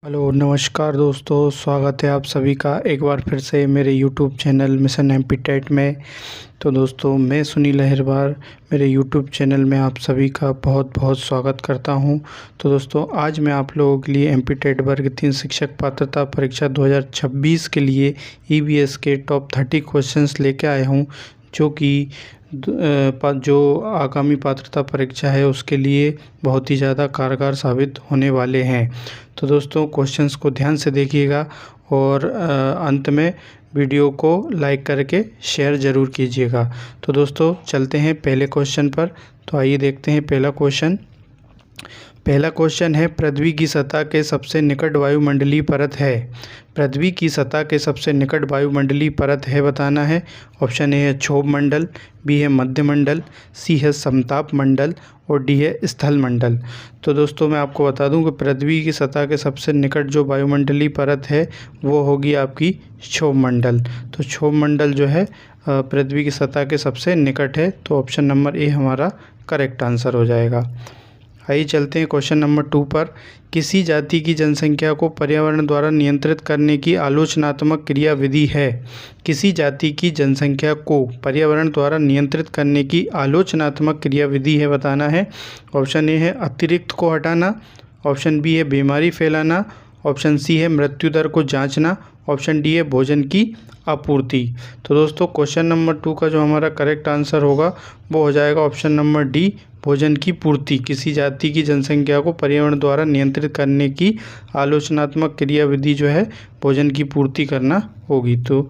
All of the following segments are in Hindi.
हेलो नमस्कार दोस्तों, स्वागत है आप सभी का एक बार फिर से मेरे YouTube channel mission MP TET में। तो दोस्तों, मैं सुनील अहिरवार मेरे यूट्यूब चैनल में आप सभी का बहुत बहुत स्वागत करता हूं। तो दोस्तों, आज मैं आप लोगों के लिए एमपी टेट वर्ग 3 शिक्षक पात्रता परीक्षा 2026 के लिए ईवीएस के टॉप 30 क्वेश्चंस लेके आया हूं, जो कि जो आगामी पात्रता परीक्षा है उसके लिए बहुत ही ज़्यादा कारगर साबित होने वाले हैं। तो दोस्तों, क्वेश्चंस को ध्यान से देखिएगा और अंत में वीडियो को लाइक करके शेयर ज़रूर कीजिएगा। तो दोस्तों, चलते हैं पहले क्वेश्चन पर। तो आइए देखते हैं पहला क्वेश्चन है, पृथ्वी की सतह के सबसे निकट वायुमंडलीय परत है। पृथ्वी की सतह के सबसे निकट वायुमंडलीय परत है बताना है। ऑप्शन ए है क्षोभ मंडल, बी है मध्य मंडल, सी है समताप मंडल और डी है स्थल मंडल। तो दोस्तों, मैं आपको बता दूं कि पृथ्वी की सतह के सबसे निकट जो वायुमंडलीय परत है वो होगी आपकी क्षोभ मंडल। तो क्षोभ मंडल जो है पृथ्वी की सतह के सबसे निकट है। तो ऑप्शन नंबर ए हमारा करेक्ट आंसर हो जाएगा। आइए चलते हैं क्वेश्चन नंबर 2 पर। किसी जाति की जनसंख्या को पर्यावरण द्वारा नियंत्रित करने की आलोचनात्मक क्रियाविधि है। किसी जाति की जनसंख्या को पर्यावरण द्वारा नियंत्रित करने की आलोचनात्मक क्रियाविधि है बताना है। ऑप्शन ए है अतिरिक्त को हटाना, ऑप्शन बी है बीमारी फैलाना, ऑप्शन सी है मृत्यु दर को जांचना, ऑप्शन डी है भोजन की आपूर्ति। तो दोस्तों, क्वेश्चन नंबर 2 का जो हमारा करेक्ट आंसर होगा वो हो जाएगा ऑप्शन नंबर डी, भोजन की पूर्ति। किसी जाति की जनसंख्या को पर्यावरण द्वारा नियंत्रित करने की आलोचनात्मक क्रियाविधि जो है भोजन की पूर्ति करना होगी। तो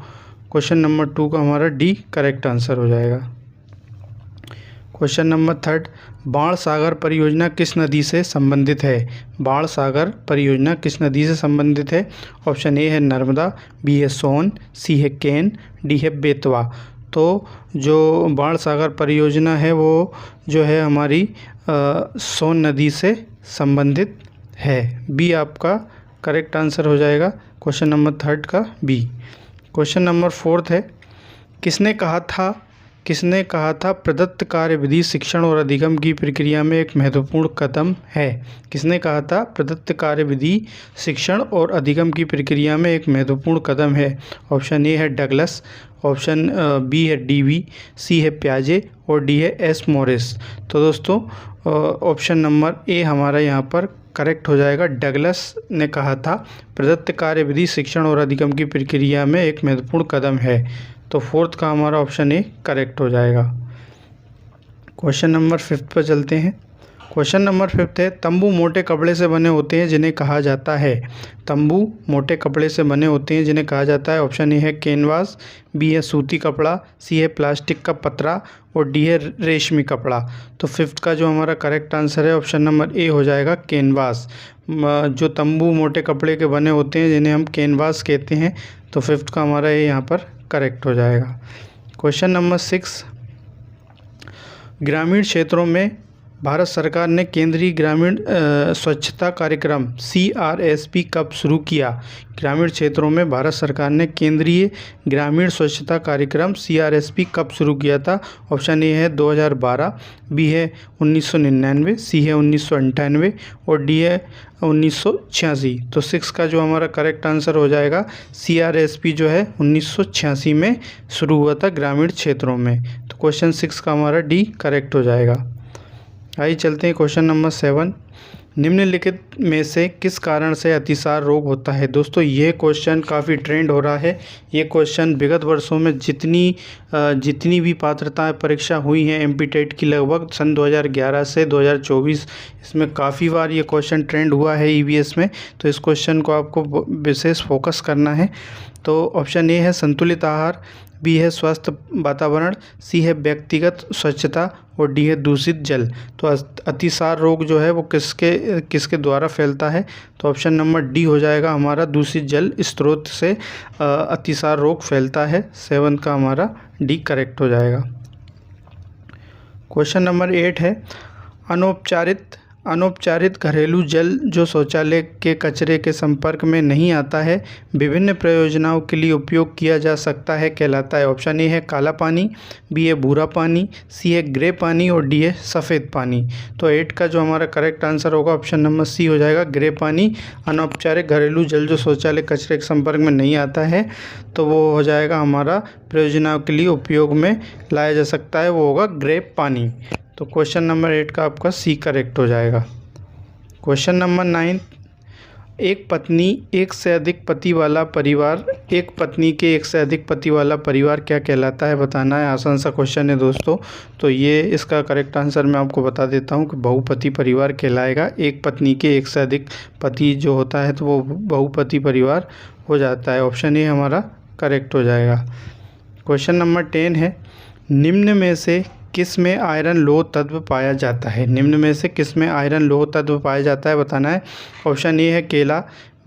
क्वेश्चन नंबर 2 का हमारा डी करेक्ट आंसर हो जाएगा। क्वेश्चन नंबर 3, बाण सागर परियोजना किस नदी से संबंधित है। बाण सागर परियोजना किस नदी से संबंधित है। ऑप्शन ए है नर्मदा, बी है सोन, सी है केन, डी है बेतवा। तो जो बाण सागर परियोजना है वो जो है हमारी सोन नदी से संबंधित है। बी आपका करेक्ट आंसर हो जाएगा क्वेश्चन नंबर 3 का बी। क्वेश्चन नंबर 4 है, किसने कहा था प्रदत्त कार्यविधि शिक्षण और अधिगम की प्रक्रिया में एक महत्वपूर्ण कदम है। किसने कहा था प्रदत्त कार्यविधि शिक्षण और अधिगम की प्रक्रिया में एक महत्वपूर्ण कदम है। ऑप्शन ए है डगलस, ऑप्शन बी है डीवी, सी है प्याजे और डी है एस मॉरिस। तो दोस्तों, ऑप्शन नंबर ए हमारा यहाँ पर करेक्ट हो जाएगा। डगलस ने कहा था प्रदत्त कार्यविधि शिक्षण और अधिगम की प्रक्रिया में एक महत्वपूर्ण कदम है। तो 4th का हमारा ऑप्शन ए करेक्ट हो जाएगा। क्वेश्चन नंबर 5 पर चलते हैं। क्वेश्चन नंबर 5 है, तंबू मोटे कपड़े से बने होते हैं जिन्हें कहा जाता है। तंबू मोटे कपड़े से बने होते हैं जिन्हें कहा जाता है। ऑप्शन ए है कैनवास, बी है सूती कपड़ा, सी है प्लास्टिक का पतरा और डी है रेशमी कपड़ा। तो 5th का जो हमारा करेक्ट आंसर है ऑप्शन नंबर ए हो जाएगा कैनवास। जो तंबू मोटे कपड़े के बने होते हैं जिन्हें हम कैनवास कहते हैं। तो 5th का हमारा ए यहाँ पर करेक्ट हो जाएगा। क्वेश्चन नंबर 6, ग्रामीण क्षेत्रों में भारत सरकार ने केंद्रीय ग्रामीण स्वच्छता कार्यक्रम CRSP कब शुरू किया। ग्रामीण क्षेत्रों में भारत सरकार ने केंद्रीय ग्रामीण स्वच्छता कार्यक्रम CRSP कब शुरू किया था। ऑप्शन ए है 2012, बी है 1999, सी है 1998 और डी है 1986। तो 6 का जो हमारा करेक्ट आंसर हो जाएगा CRSP जो है 1986 में शुरू हुआ था ग्रामीण क्षेत्रों में। तो क्वेश्चन 6 का हमारा डी करेक्ट हो जाएगा। आइए चलते हैं क्वेश्चन नंबर 7, निम्नलिखित में से किस कारण से अतिसार रोग होता है। दोस्तों, ये क्वेश्चन काफ़ी ट्रेंड हो रहा है। ये क्वेश्चन विगत वर्षों में जितनी भी पात्रता परीक्षा हुई हैं एमपी टेट की, लगभग सन 2011 से 2024 इसमें काफ़ी बार ये क्वेश्चन ट्रेंड हुआ है ईवीएस में। तो इस क्वेश्चन को आपको विशेष फोकस करना है। तो ऑप्शन ए है संतुलित आहार, बी है स्वस्थ वातावरण, सी है व्यक्तिगत स्वच्छता और डी है दूषित जल। तो अतिसार रोग जो है वो किसके द्वारा फैलता है। तो ऑप्शन नंबर डी हो जाएगा हमारा, दूषित जल स्रोत से अतिसार रोग फैलता है। 7 का हमारा डी करेक्ट हो जाएगा। क्वेश्चन नंबर 8 है, अनौपचारिक घरेलू जल जो शौचालय के कचरे के संपर्क में नहीं आता है, विभिन्न प्रयोजनों के लिए उपयोग किया जा सकता है, कहलाता है। ऑप्शन ए है काला पानी, बी है भूरा पानी, सी है ग्रे पानी और डी है सफ़ेद पानी। तो 8 का जो हमारा करेक्ट आंसर होगा ऑप्शन नंबर सी हो जाएगा, ग्रे पानी। अनौपचारिक घरेलू जल जो शौचालय कचरे के संपर्क में नहीं आता है, तो वो हो जाएगा हमारा प्रयोजनों के लिए उपयोग में लाया जा सकता है, वो होगा ग्रे पानी। तो क्वेश्चन नंबर 8 का आपका सी करेक्ट हो जाएगा। क्वेश्चन नंबर 9, एक पत्नी एक से अधिक पति वाला परिवार, एक पत्नी के एक से अधिक पति वाला परिवार क्या कहलाता है, बताना है। आसान सा क्वेश्चन है दोस्तों। तो ये इसका करेक्ट आंसर मैं आपको बता देता हूँ कि बहुपति परिवार कहलाएगा। एक पत्नी के एक से अधिक पति जो होता है तो वो बहुपति परिवार हो जाता है। ऑप्शन ए हमारा करेक्ट हो जाएगा। क्वेश्चन नंबर 10 है, निम्न में से किस में आयरन लोह तत्व पाया जाता है? निम्न में से किस में आयरन लोह तत्व पाया जाता है, बताना है। ऑप्शन ए है केला,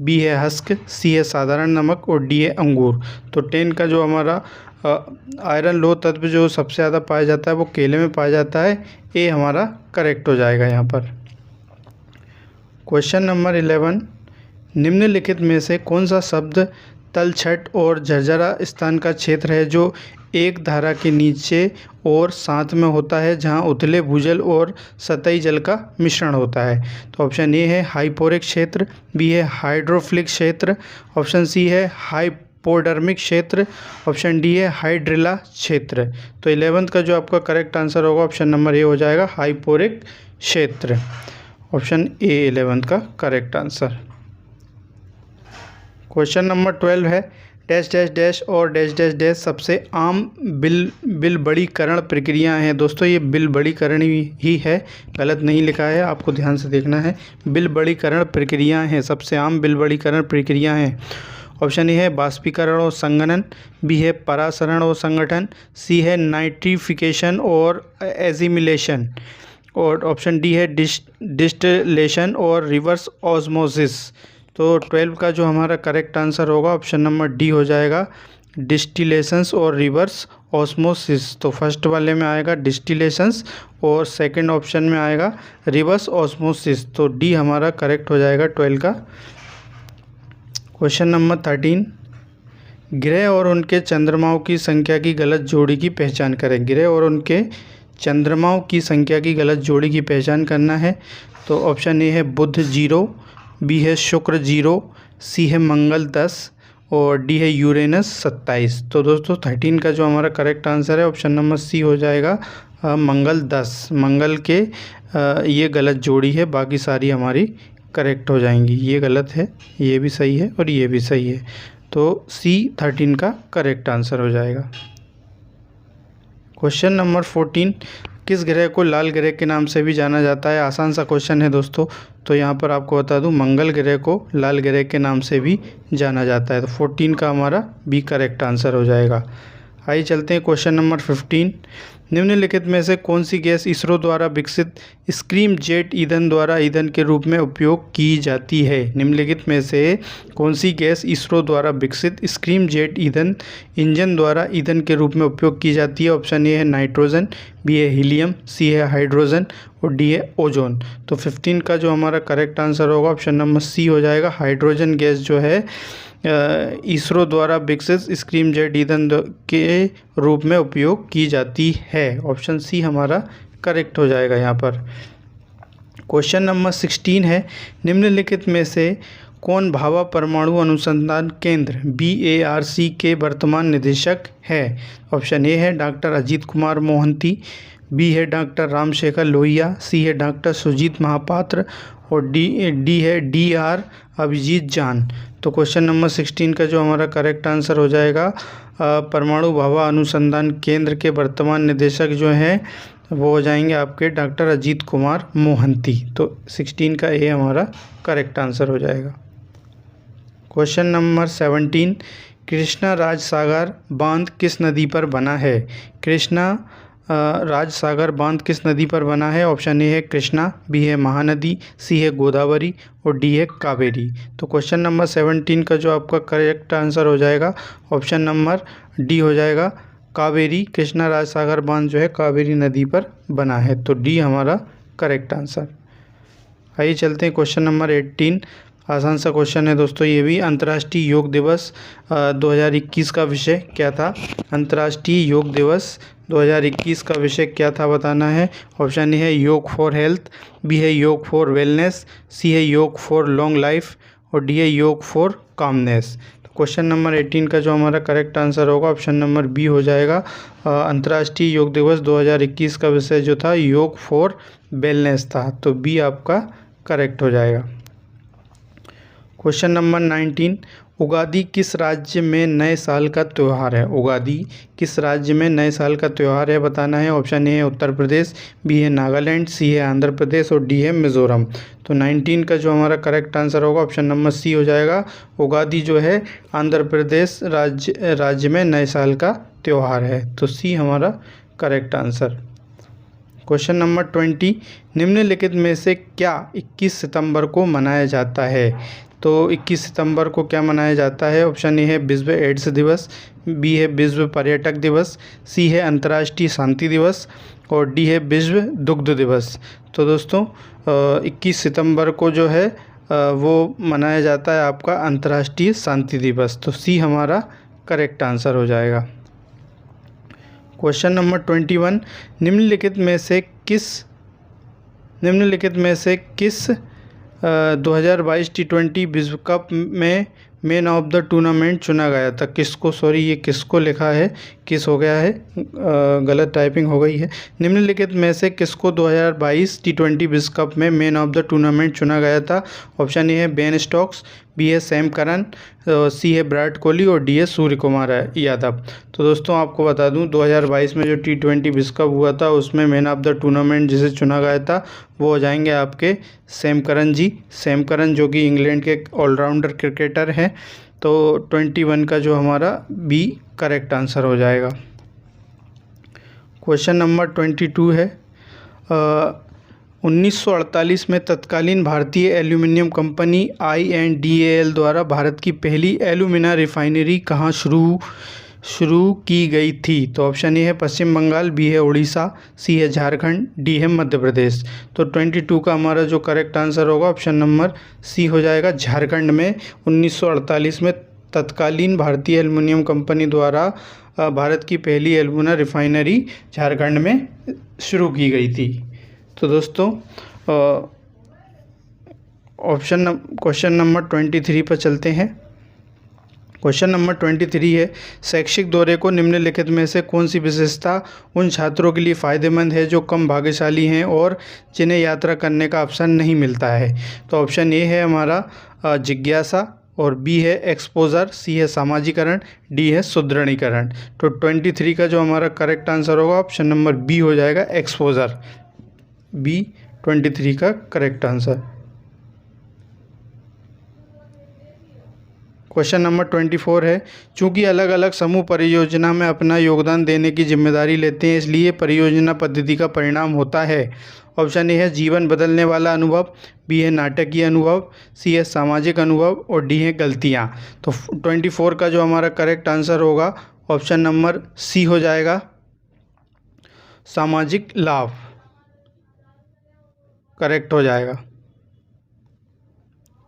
बी है हस्क, सी है साधारण नमक और डी है अंगूर। तो 10 का जो हमारा आयरन लोह तत्व जो सबसे ज़्यादा पाया जाता है वो केले में पाया जाता है। ए हमारा करेक्ट हो जाएगा यहाँ पर। क्वेश्चन नंबर 11, निम्नलिखित में से कौन सा शब्द तलछट और झरझरा स्थान का क्षेत्र है जो एक धारा के नीचे और साथ में होता है, जहां उथले भूजल और सतही जल का मिश्रण होता है? तो ऑप्शन ए है हाइपोरिक क्षेत्र, बी है हाइड्रोफिलिक क्षेत्र, ऑप्शन सी है हाइपोडर्मिक क्षेत्र, ऑप्शन डी है हाइड्रिला क्षेत्र। तो 11th का जो आपका करेक्ट आंसर होगा ऑप्शन नंबर ए हो जाएगा, हाइपोरिक क्षेत्र। ऑप्शन ए 11th का करेक्ट आंसर। क्वेश्चन नंबर 12 है, डैश डैश डैश और डैश डैश डैश सबसे आम बिल बड़ीकरण प्रक्रिया हैं। दोस्तों ये बिल बड़ीकरण ही है, गलत नहीं लिखा है, आपको ध्यान से देखना है। बिल बड़ीकरण प्रक्रिया हैं, सबसे आम बिल बड़ीकरण प्रक्रिया हैं। ऑप्शन ए है बाष्पीकरण और संघनन, बी है परासरण और संगठन, सी है नाइट्रिफिकेशन और एजिमिलेशन, और ऑप्शन डी है डिस्टिलेशन और रिवर्स ऑस्मोसिस। तो 12 का जो हमारा करेक्ट आंसर होगा ऑप्शन नंबर डी हो जाएगा, डिस्टिलेशंस और रिवर्स ऑस्मोसिस। तो फर्स्ट वाले में आएगा डिस्टिलेशंस और सेकंड ऑप्शन में आएगा रिवर्स ऑस्मोसिस। तो डी हमारा करेक्ट हो जाएगा 12 का। क्वेश्चन नंबर 13, ग्रह और उनके चंद्रमाओं की संख्या की गलत जोड़ी की पहचान करें। ग्रह और उनके चंद्रमाओं की संख्या की गलत जोड़ी की पहचान करना है। तो ऑप्शन ए है बुध 0, बी है शुक्र 0, सी है मंगल 10 और डी है यूरेनस 27। तो दोस्तों 13 का जो हमारा करेक्ट आंसर है ऑप्शन नंबर सी हो जाएगा, मंगल 10। मंगल के ये गलत जोड़ी है, बाकी सारी हमारी करेक्ट हो जाएंगी। ये गलत है, ये भी सही है और ये भी सही है। तो सी 13 का करेक्ट आंसर हो जाएगा। क्वेश्चन नंबर 14, किस ग्रह को लाल ग्रह के नाम से भी जाना जाता है? आसान सा क्वेश्चन है दोस्तों। तो यहाँ पर आपको बता दूँ, मंगल ग्रह को लाल ग्रह के नाम से भी जाना जाता है। तो 14 का हमारा बी करेक्ट आंसर हो जाएगा। आइए चलते हैं क्वेश्चन नंबर 15, निम्नलिखित में से कौन सी गैस इसरो द्वारा विकसित स्क्रीम जेट ईंधन द्वारा ईंधन के रूप में उपयोग की जाती है? निम्नलिखित में से कौन सी गैस इसरो द्वारा विकसित स्क्रीम जेट ईंधन इंजन द्वारा ईंधन के रूप में उपयोग की जाती है? ऑप्शन ए है नाइट्रोजन, बी है हीलियम, सी है हाइड्रोजन और डी है ओजोन। तो 15 का जो हमारा करेक्ट आंसर होगा ऑप्शन नंबर सी हो जाएगा, हाइड्रोजन गैस जो है इसरो द्वारा विकसित स्क्रीम जेट ईंधन के रूप में उपयोग की जाती है। ऑप्शन सी हमारा करेक्ट हो जाएगा यहाँ पर। क्वेश्चन नंबर 16 है, निम्नलिखित में से कौन भाभा परमाणु अनुसंधान केंद्र BARC के वर्तमान निदेशक है? ऑप्शन ए है डॉक्टर अजीत कुमार मोहंती, बी है डॉक्टर रामशेखर लोहिया, सी है डॉक्टर सुजीत महापात्र और डी है DR अभिजीत जान। तो क्वेश्चन नंबर 16 का जो हमारा करेक्ट आंसर हो जाएगा, परमाणु भाभा अनुसंधान केंद्र के वर्तमान निदेशक जो हैं वो हो जाएंगे आपके डॉक्टर अजीत कुमार मोहंती। तो 16 का ए हमारा करेक्ट आंसर हो जाएगा। क्वेश्चन नंबर 17, कृष्णा राजसागर बांध किस नदी पर बना है? कृष्णा राजसागर बांध किस नदी पर बना है? ऑप्शन ए है कृष्णा, बी है महानदी, सी है गोदावरी और डी है कावेरी। तो क्वेश्चन नंबर 17 का जो आपका करेक्ट आंसर हो जाएगा ऑप्शन नंबर डी हो जाएगा, कावेरी। कृष्णा राजसागर बांध जो है कावेरी नदी पर बना है। तो डी हमारा करेक्ट आंसर। आइए चलते हैं क्वेश्चन नंबर 18। आसान सा क्वेश्चन है दोस्तों ये भी। अंतर्राष्ट्रीय योग दिवस 2021 का विषय क्या था? अंतर्राष्ट्रीय योग दिवस 2021 का विषय क्या था बताना है। ऑप्शन ए है योग फॉर हेल्थ, बी है योग फॉर वेलनेस, सी है योग फॉर लॉन्ग लाइफ और डी है योग फॉर कामनेस। क्वेश्चन नंबर 18 का जो हमारा करेक्ट आंसर होगा ऑप्शन नंबर बी हो जाएगा। अंतर्राष्ट्रीय योग दिवस 2021 का विषय जो था योग फॉर वेलनेस था, तो बी आपका करेक्ट हो जाएगा। क्वेश्चन नंबर 19, उगादि किस राज्य में नए साल का त्यौहार है? उगादि किस राज्य में नए साल का त्यौहार है बताना है। ऑप्शन ए है उत्तर प्रदेश, बी है नागालैंड, सी है आंध्र प्रदेश और डी है मिज़ोरम। तो 19 का जो हमारा करेक्ट आंसर होगा ऑप्शन नंबर सी हो जाएगा। उगादि जो है आंध्र प्रदेश राज्य में नए साल का त्यौहार है, तो सी हमारा करेक्ट आंसर। क्वेश्चन नंबर 20, निम्नलिखित में से क्या 21 सितंबर को मनाया जाता है? तो 21 सितंबर को क्या मनाया जाता है? ऑप्शन ए है विश्व एड्स दिवस, बी है विश्व पर्यटक दिवस, सी है अंतर्राष्ट्रीय शांति दिवस और डी है विश्व दुग्ध दिवस। तो दोस्तों 21 सितंबर को जो है वो मनाया जाता है आपका अंतर्राष्ट्रीय शांति दिवस, तो सी हमारा करेक्ट आंसर हो जाएगा। क्वेश्चन नंबर 21, निम्नलिखित में से किस 2022 T20 विश्व कप में मैन ऑफ द टूर्नामेंट चुना गया था? ये किसको लिखा है, किस हो गया है, गलत टाइपिंग हो गई है। निम्नलिखित में से किसको 2022 T20 विश्व कप में मैन ऑफ द टूर्नामेंट चुना गया था? ऑप्शन ए है बेन स्टोक्स, बी है सैम करन, सी है विराट कोहली और डी है सूर्य कुमार यादव। तो दोस्तों आपको बता दूं 2022 में जो T20 विश्व कप हुआ था उसमें मैन ऑफ द टूर्नामेंट जिसे चुना गया था वो हो जाएंगे आपके सैम करन जी। सैम करन जो कि इंग्लैंड के ऑलराउंडर क्रिकेटर हैं। तो 21 का जो हमारा बी करेक्ट आंसर हो जाएगा। क्वेश्चन नंबर 22 है 1948 में तत्कालीन भारतीय एल्यूमिनियम कंपनी INDAL द्वारा भारत की पहली एल्यूमिना रिफाइनरी कहाँ शुरू की गई थी? तो ऑप्शन ए है पश्चिम बंगाल, बी है उड़ीसा, सी है झारखंड, डी है मध्य प्रदेश। तो 22 का हमारा जो करेक्ट आंसर होगा ऑप्शन नंबर सी हो जाएगा। झारखंड में 1948 में तत्कालीन भारतीय एल्यूमिनियम कंपनी द्वारा भारत की पहली एल्यूमिना रिफाइनरी झारखंड में शुरू की गई थी। तो दोस्तों क्वेश्चन नंबर 23 पर चलते हैं। क्वेश्चन नंबर 23 है शैक्षिक दौरे को निम्नलिखित में से कौन सी विशेषता उन छात्रों के लिए फ़ायदेमंद है जो कम भाग्यशाली हैं और जिन्हें यात्रा करने का अवसर नहीं मिलता है? तो ऑप्शन ए है हमारा जिज्ञासा और बी है एक्सपोजर, सी है सामाजिकरण, डी है सुदृढ़ीकरण। तो 23 का जो हमारा करेक्ट आंसर होगा ऑप्शन नंबर बी हो जाएगा एक्सपोजर। बी 23 का करेक्ट आंसर। क्वेश्चन नंबर 24 है चूंकि अलग अलग समूह परियोजना में अपना योगदान देने की जिम्मेदारी लेते हैं इसलिए परियोजना पद्धति का परिणाम होता है। ऑप्शन ए है जीवन बदलने वाला अनुभव, बी है नाटकीय अनुभव, सी है सामाजिक अनुभव और डी है गलतियाँ। तो 24 का जो हमारा करेक्ट आंसर होगा ऑप्शन नंबर सी हो जाएगा सामाजिक लाभ, करेक्ट हो जाएगा।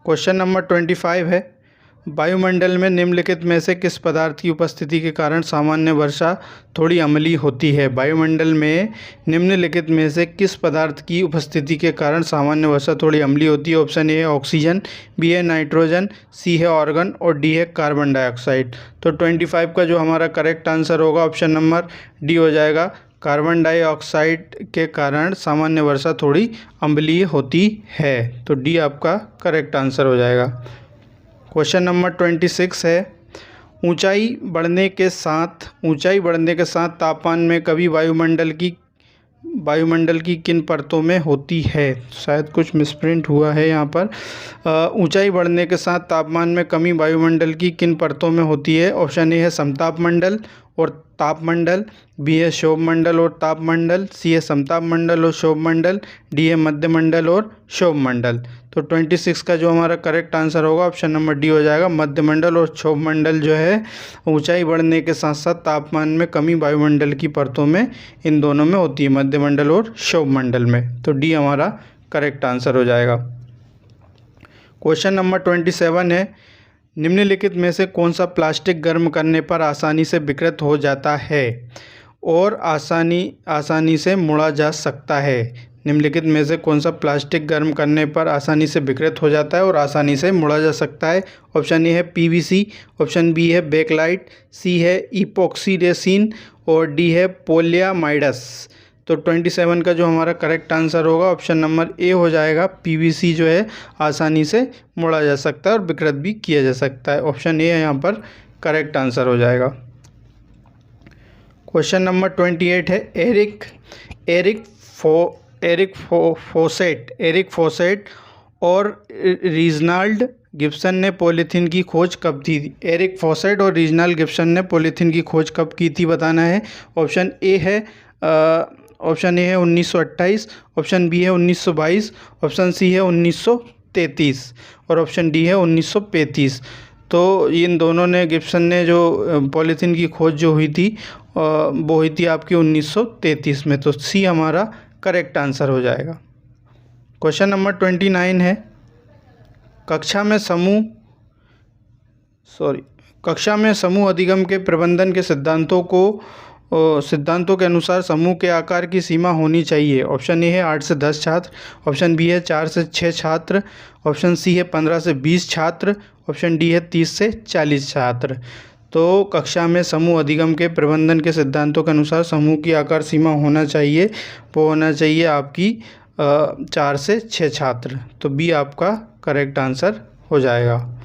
क्वेश्चन नंबर 25 है वायुमंडल में निम्नलिखित में से किस पदार्थ की उपस्थिति के कारण सामान्य वर्षा थोड़ी अम्लीय होती है? वायुमंडल में निम्नलिखित में से किस पदार्थ की उपस्थिति के कारण सामान्य वर्षा थोड़ी अम्लीय होती है? ऑप्शन ए है ऑक्सीजन, बी है नाइट्रोजन, सी है ऑर्गन और डी है कार्बन डाइऑक्साइड। तो 25 का जो हमारा करेक्ट आंसर होगा ऑप्शन नंबर डी हो जाएगा। कार्बन डाइऑक्साइड के कारण सामान्य वर्षा थोड़ी अम्लीय होती है, तो डी आपका करेक्ट आंसर हो जाएगा। क्वेश्चन नंबर 26 है ऊंचाई बढ़ने के साथ तापमान में कभी वायुमंडल की किन परतों में होती है? शायद कुछ मिसप्रिंट हुआ है यहाँ पर। ऊंचाई बढ़ने के साथ तापमान में कमी वायुमंडल की किन परतों में होती है? ऑप्शन ए है समताप मंडल और तापमंडल, बी है क्षोभ मंडल और तापमंडल, सी है समताप मंडल और क्षोभ मंडल, डी है मध्य मंडल और क्षोभ मंडल। तो 26 का जो हमारा करेक्ट आंसर होगा ऑप्शन नंबर डी हो जाएगा। मध्य मंडल और क्षोभ मंडल जो है ऊंचाई बढ़ने के साथ साथ तापमान में कमी वायुमंडल की परतों में इन दोनों में होती है, मध्य मंडल और क्षोभ मंडल में। तो डी हमारा करेक्ट आंसर हो जाएगा। क्वेश्चन नंबर 27 है, निम्नलिखित में से कौन सा प्लास्टिक गर्म करने पर आसानी से विकृत हो जाता है और आसानी से मुड़ा जा सकता है? निम्नलिखित में से कौन सा प्लास्टिक गर्म करने पर आसानी से विकृत हो जाता है और आसानी से मुड़ा जा सकता है? ऑप्शन ए है पीवीसी, ऑप्शन बी है बेकलाइट, सी है इपोक्सी रेसिन और डी है पोलियामाइडस। तो 27 का जो हमारा करेक्ट आंसर होगा ऑप्शन नंबर ए हो जाएगा। पीवीसी जो है आसानी से मोड़ा जा सकता है और विकृत भी किया जा सकता है। ऑप्शन ए यहाँ पर करेक्ट आंसर हो जाएगा। क्वेश्चन नंबर 28 है, एरिक फोसेट और रीजनाल्ड गिब्सन ने पॉलीथीन की खोज कब की थी? एरिक फोसेट और रीजनाल्ड गिब्सन ने पॉलीथीन की खोज कब की थी बताना है। ऑप्शन ए है 1928, ऑप्शन बी है 1922, ऑप्शन सी है 1933 और ऑप्शन डी है 1935। तो इन दोनों ने गिब्सन ने जो पॉलीथीन की खोज जो हुई थी वो हुई थी आपकी 1933 में। तो सी हमारा करेक्ट आंसर हो जाएगा। क्वेश्चन नंबर 29 है, कक्षा में समूह अधिगम के प्रबंधन के सिद्धांतों के अनुसार समूह के आकार की सीमा होनी चाहिए। ऑप्शन ए है 8 से 10 छात्र, ऑप्शन बी है 4 से 6 छात्र, ऑप्शन सी है 15 से 20 छात्र, ऑप्शन डी है 30 से 40 छात्र। तो कक्षा में समूह अधिगम के प्रबंधन के सिद्धांतों के अनुसार समूह की आकार सीमा होना चाहिए, वो होना चाहिए आपकी 4 से 6 छात्र। तो बी आपका करेक्ट आंसर हो जाएगा।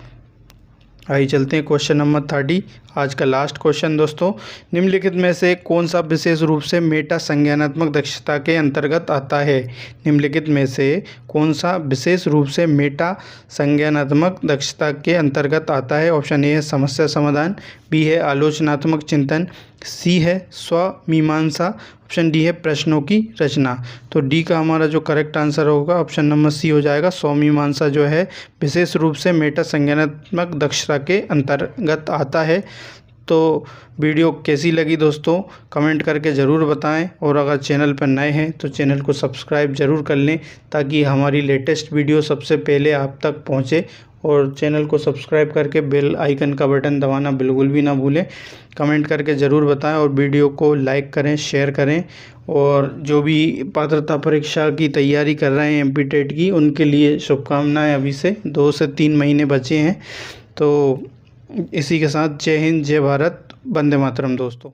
आइए चलते हैं क्वेश्चन नंबर 30, आज का लास्ट क्वेश्चन दोस्तों। निम्नलिखित में से कौन सा विशेष रूप से मेटा संज्ञानात्मक दक्षता के अंतर्गत आता है? निम्नलिखित में से कौन सा विशेष रूप से मेटा संज्ञानात्मक दक्षता के अंतर्गत आता है? ऑप्शन ए है समस्या समाधान, बी है आलोचनात्मक चिंतन, सी है स्वमीमांसा, ऑप्शन डी है प्रश्नों की रचना। तो डी का हमारा जो करेक्ट आंसर होगा ऑप्शन नंबर सी हो जाएगा। स्वमीमांसा जो है विशेष रूप से मेटा संज्ञानात्मक दक्षता के अंतर्गत आता है। तो वीडियो कैसी लगी दोस्तों कमेंट करके ज़रूर बताएं, और अगर चैनल पर नए हैं तो चैनल को सब्सक्राइब ज़रूर कर लें ताकि हमारी लेटेस्ट वीडियो सबसे पहले आप तक पहुंचे। और चैनल को सब्सक्राइब करके बेल आइकन का बटन दबाना बिल्कुल भी ना भूलें। कमेंट करके ज़रूर बताएं और वीडियो को लाइक करें, शेयर करें। और जो भी पात्रता परीक्षा की तैयारी कर रहे हैं एमपी टेट की, उनके लिए शुभकामनाएं। अभी से 2 से 3 महीने बचे हैं। तो इसी के साथ जय हिंद, जय भारत, वंदे मातरम दोस्तों।